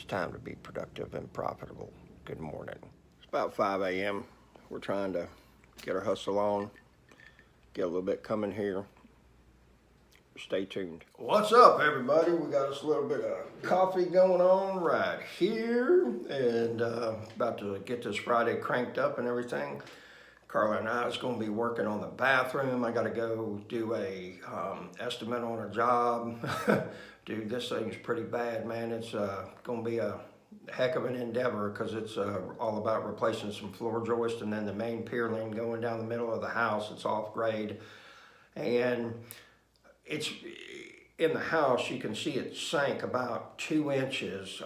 It's time to be productive and profitable. Good morning. It's about 5 a.m. We're trying to get our hustle on, get a little bit coming here. Stay tuned. What's up, everybody? We got us a little bit of coffee going on right here, and about to get this Friday cranked up and everything. Carla and I is going to be working on the bathroom. I got to go do a estimate on a job. Dude, this thing's pretty bad, man. It's going to be a heck of an endeavor because it's all about replacing some floor joist and then the main pier lane going down the middle of the house. It's off grade, and it's in the house. You can see it sank about 2 inches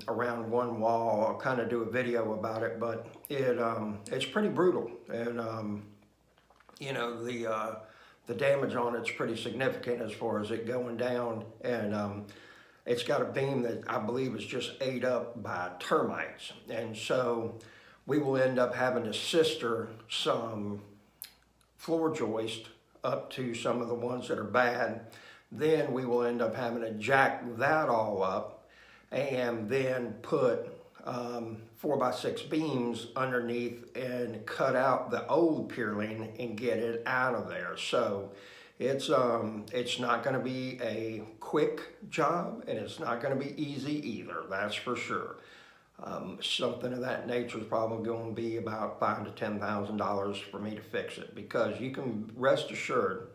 around one wall. I'll kind of do a video about it, but it's pretty brutal, and you know, the damage on it's pretty significant as far as it going down, and it's got a beam that I believe is just ate up by termites, and so we will end up having to sister some floor joist up to some of the ones that are bad. Then we will end up having to jack that all up and then put 4x6 beams underneath and cut out the old pier lane and get it out of there. So it's not going to be a quick job, and it's not going to be easy either, that's for sure. Something of that nature is probably going to be about $5,000 to $10,000 for me to fix it, because you can rest assured,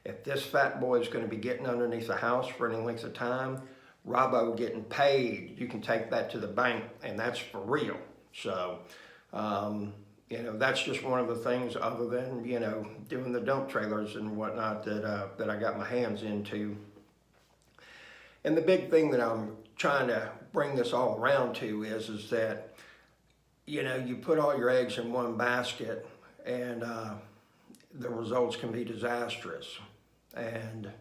if this fat boy is going to be getting underneath the house for any length of time, Robbo getting paid, you can take that to the bank, and that's for real. So, you know, that's just one of the things, other than, you know, doing the dump trailers and whatnot, that I got my hands into. And the big thing that I'm trying to bring this all around to is that, you know, you put all your eggs in one basket, and the results can be disastrous. And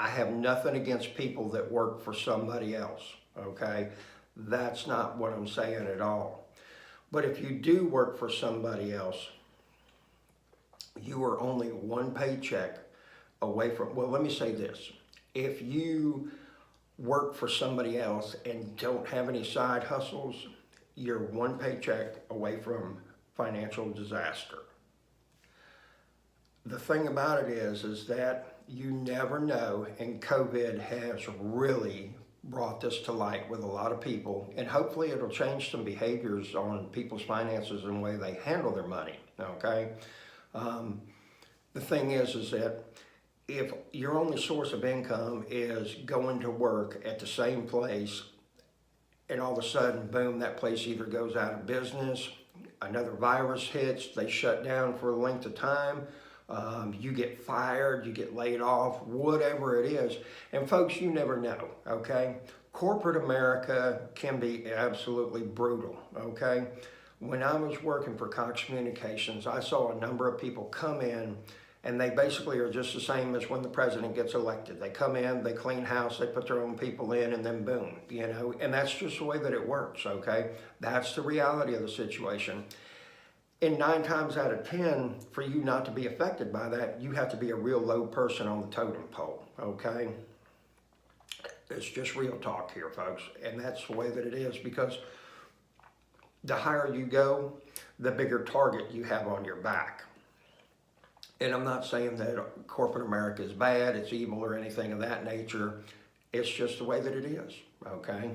I have nothing against people that work for somebody else, okay? That's not what I'm saying at all. But if you do work for somebody else, you are only one paycheck away from, well, let me say this. If you work for somebody else and don't have any side hustles, you're one paycheck away from financial disaster. The thing about it is that you never know, and COVID has really brought this to light with a lot of people, and hopefully it'll change some behaviors on people's finances and the way they handle their money, okay? The thing is that if your only source of income is going to work at the same place, and all of a sudden, boom, that place either goes out of business, another virus hits, they shut down for a length of time, you get fired, you get laid off, whatever it is. And folks, you never know, okay? Corporate America can be absolutely brutal, okay? When I was working for Cox Communications, I saw a number of people come in, and they basically are just the same as when the president gets elected. They come in, they clean house, they put their own people in, and then boom, you know? And that's just the way that it works, okay? That's the reality of the situation. And 9 times out of 10, for you not to be affected by that, you have to be a real low person on the totem pole, okay? It's just real talk here, folks. And that's the way that it is, because the higher you go, the bigger target you have on your back. And I'm not saying that corporate America is bad, it's evil, or anything of that nature. It's just the way that it is, okay?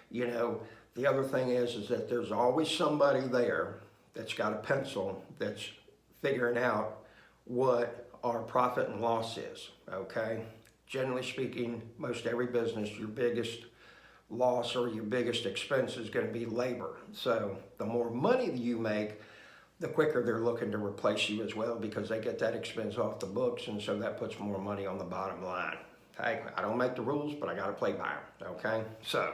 You know, the other thing is that there's always somebody there that's got a pencil that's figuring out what our profit and loss is, okay? Generally speaking, most every business, your biggest loss or your biggest expense is going to be labor. So the more money you make, the quicker they're looking to replace you as well, because they get that expense off the books, and so that puts more money on the bottom line. Hey, I don't make the rules, but I got to play by them, okay? So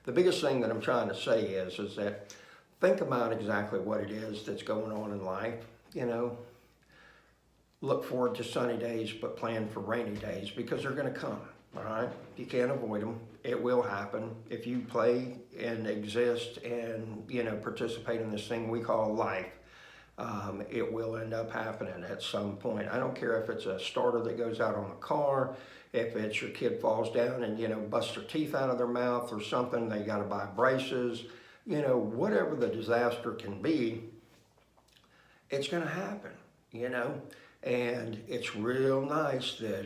the biggest thing that I'm trying to say is that think about exactly what it is that's going on in life, you know. Look forward to sunny days, but plan for rainy days, because they're going to come, all right? You can't avoid them. It will happen. If you play and exist and, you know, participate in this thing we call life, it will end up happening at some point. I don't care if it's a starter that goes out on a car, if it's your kid falls down and, busts their teeth out of their mouth or something, they got to buy braces, whatever the disaster can be, it's going to happen, And it's real nice that,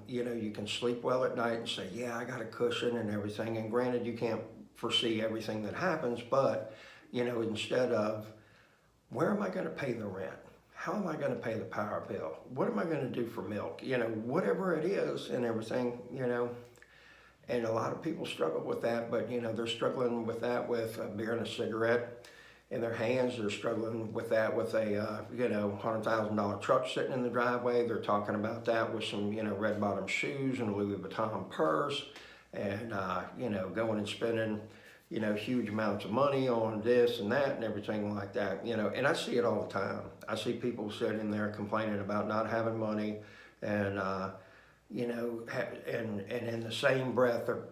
you can sleep well at night and say, yeah, I got a cushion and everything. And granted, you can't foresee everything that happens, but, instead of, where am I going to pay the rent? How am I going to pay the power bill? What am I going to do for milk? Whatever it is and everything, And a lot of people struggle with that, but, they're struggling with that with a beer and a cigarette in their hands. They're struggling with that with a, $100,000 truck sitting in the driveway. They're talking about that with some, red bottom shoes and a Louis Vuitton purse and, going and spending, huge amounts of money on this and that and everything like that, and I see it all the time. I see people sitting there complaining about not having money and, and in the same breath, they're,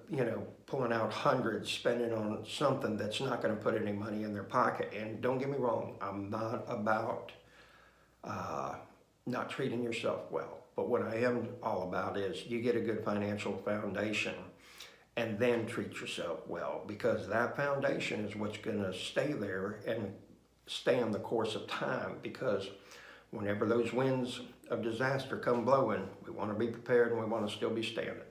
pulling out hundreds, spending on something that's not going to put any money in their pocket. And don't get me wrong, I'm not about not treating yourself well. But what I am all about is you get a good financial foundation and then treat yourself well, because that foundation is what's going to stay there and stand the course of time. Because whenever those winds of disaster come blowing, we want to be prepared and we want to still be standing.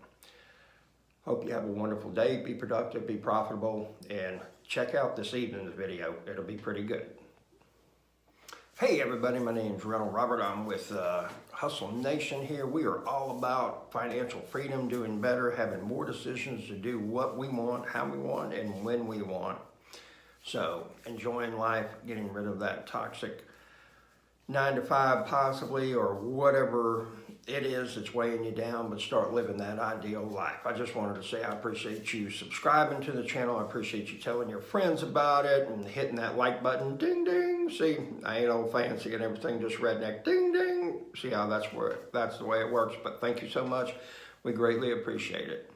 Hope you have a wonderful day. Be productive, be profitable, and check out this evening's video. It'll be pretty good. Hey everybody, my name's Rental Robert. I'm with Hustle Nation here. We are all about financial freedom, doing better, having more decisions to do what we want, how we want, and when we want. So enjoying life, getting rid of that toxic 9 to 5 possibly, or whatever it is that's weighing you down, but start living that ideal life. I just wanted to say I appreciate you subscribing to the channel. I appreciate you telling your friends about it and hitting that like button, ding ding. See, I ain't old fancy and everything, just redneck, ding ding. See how that's the way it works. But thank you so much. We greatly appreciate it.